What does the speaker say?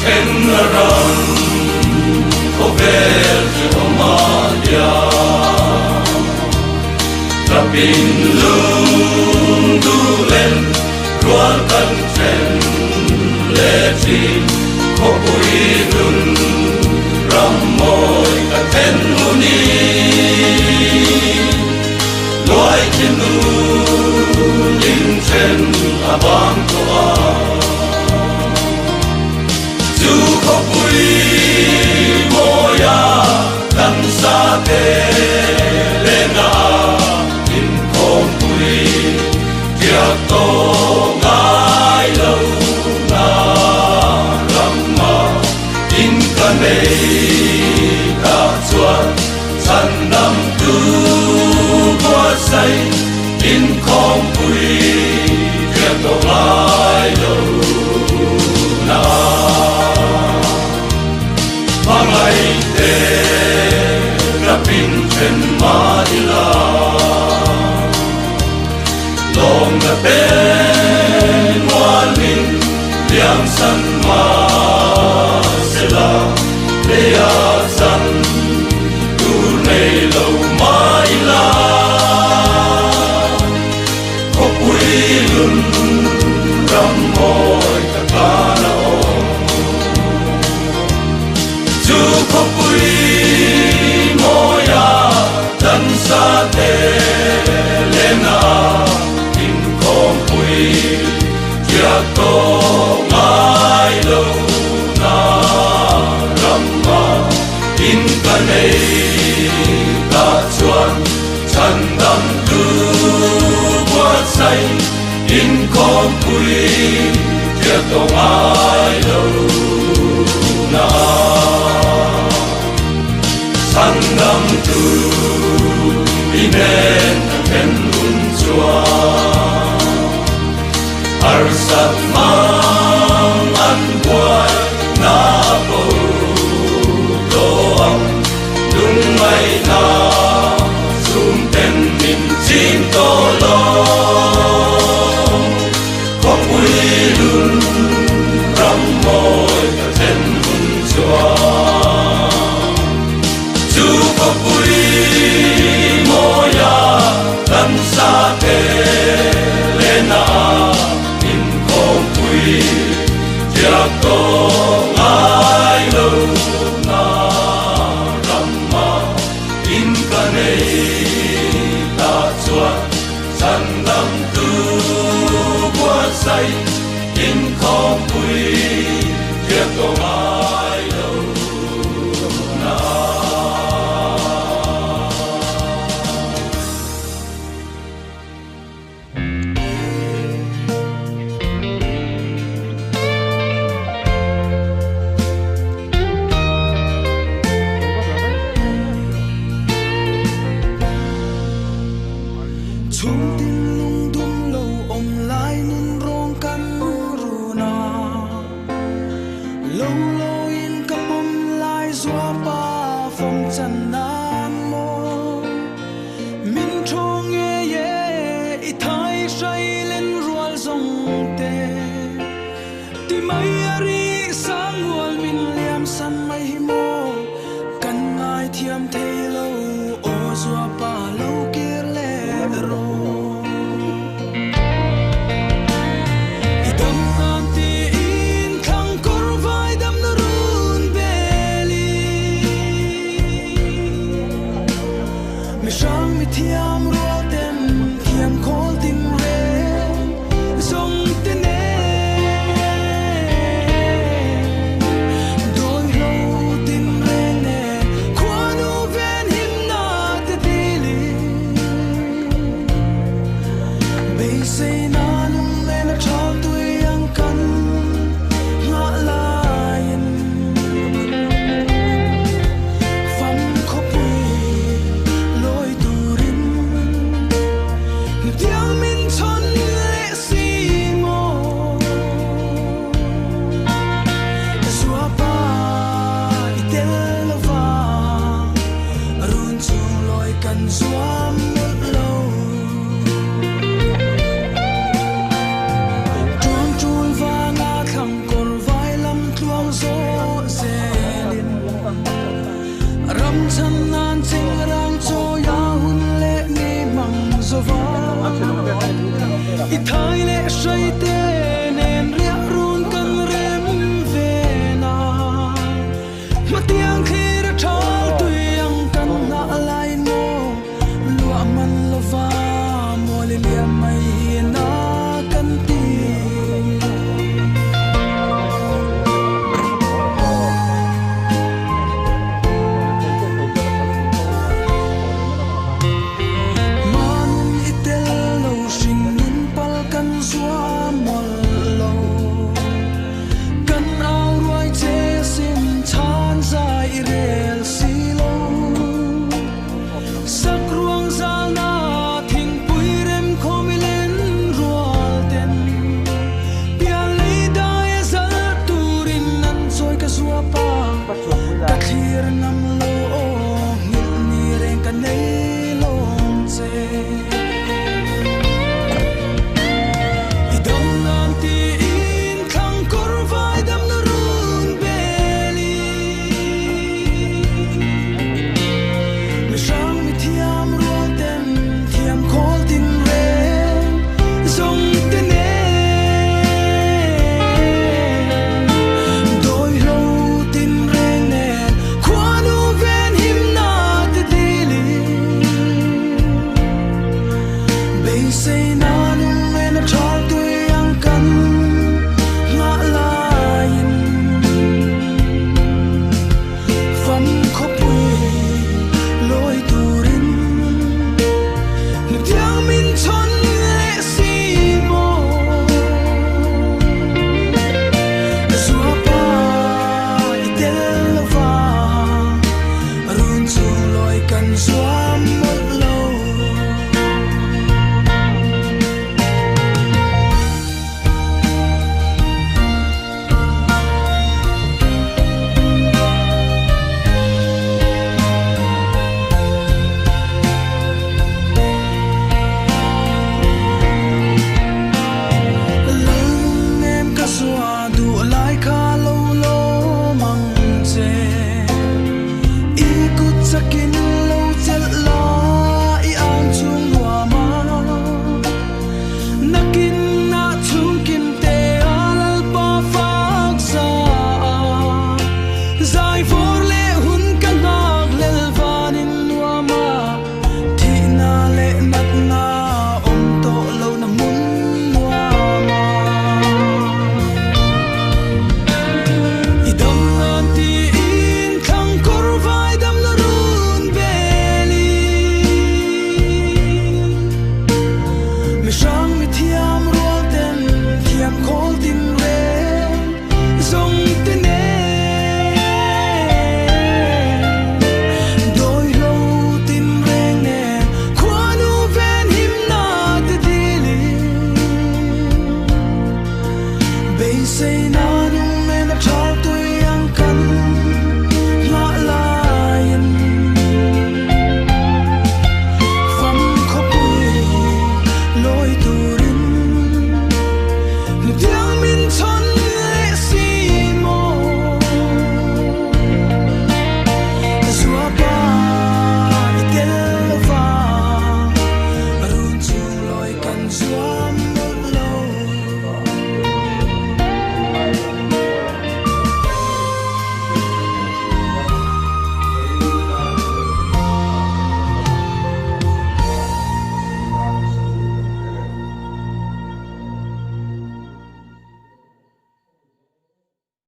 Kenneran Kovel Omadia Trapin lung dulen Rual kan chen Lechin Kopui dun Ramoy ka ten uni Loay kinu Ling chen abang toa Zu kopui moya Tan sa te lena In kompui Tiak to ngai lâu na Ramma In kanei ta chuan Chan nam tu qua say In kompui Tiak to ngai lâu na Mangai te Rapin chen ma ila Long na ten Ngoan min Liang san ma Sela Lea san Dur nei lâu ma ila Kopui lun Ram môi ta ka na o Chu kopui moya Tan sa te lena In kompui Tiak to ngai lâu na Ramma In kanei ta chuan Chan dam tu quát say In kompui Tiak to ngai lâu na Chan dam tu Inen ken un chua Ar sat mang an quay na po Do ang lung mai na Sum ten min chin to lo Kopui lun Ram môi ka ten un chua Chu kopui moya Tan sa te lena In kompui Tiak to ngai lâu na Ramma In kanei ta chuan Chan dam tu quát say In kompui Tiak to ngai lâu na Chung tin lung tung lâu om lai nun rong kan runa Lâu lâu in kapom lai zua pa phong chan nan mo Min chong ye ye I thai say lên rual zong te Ti mai ari sang rual min liam san mai mo Kan ngai thiam thei lâu o zua pa lâu kir le ro Idam nanti in thang kor vai dam na run beli Mi shang mi thiam ro tem thiam khol tim re Zong te ne Doi lo tin re ne Kwa nu ve sakin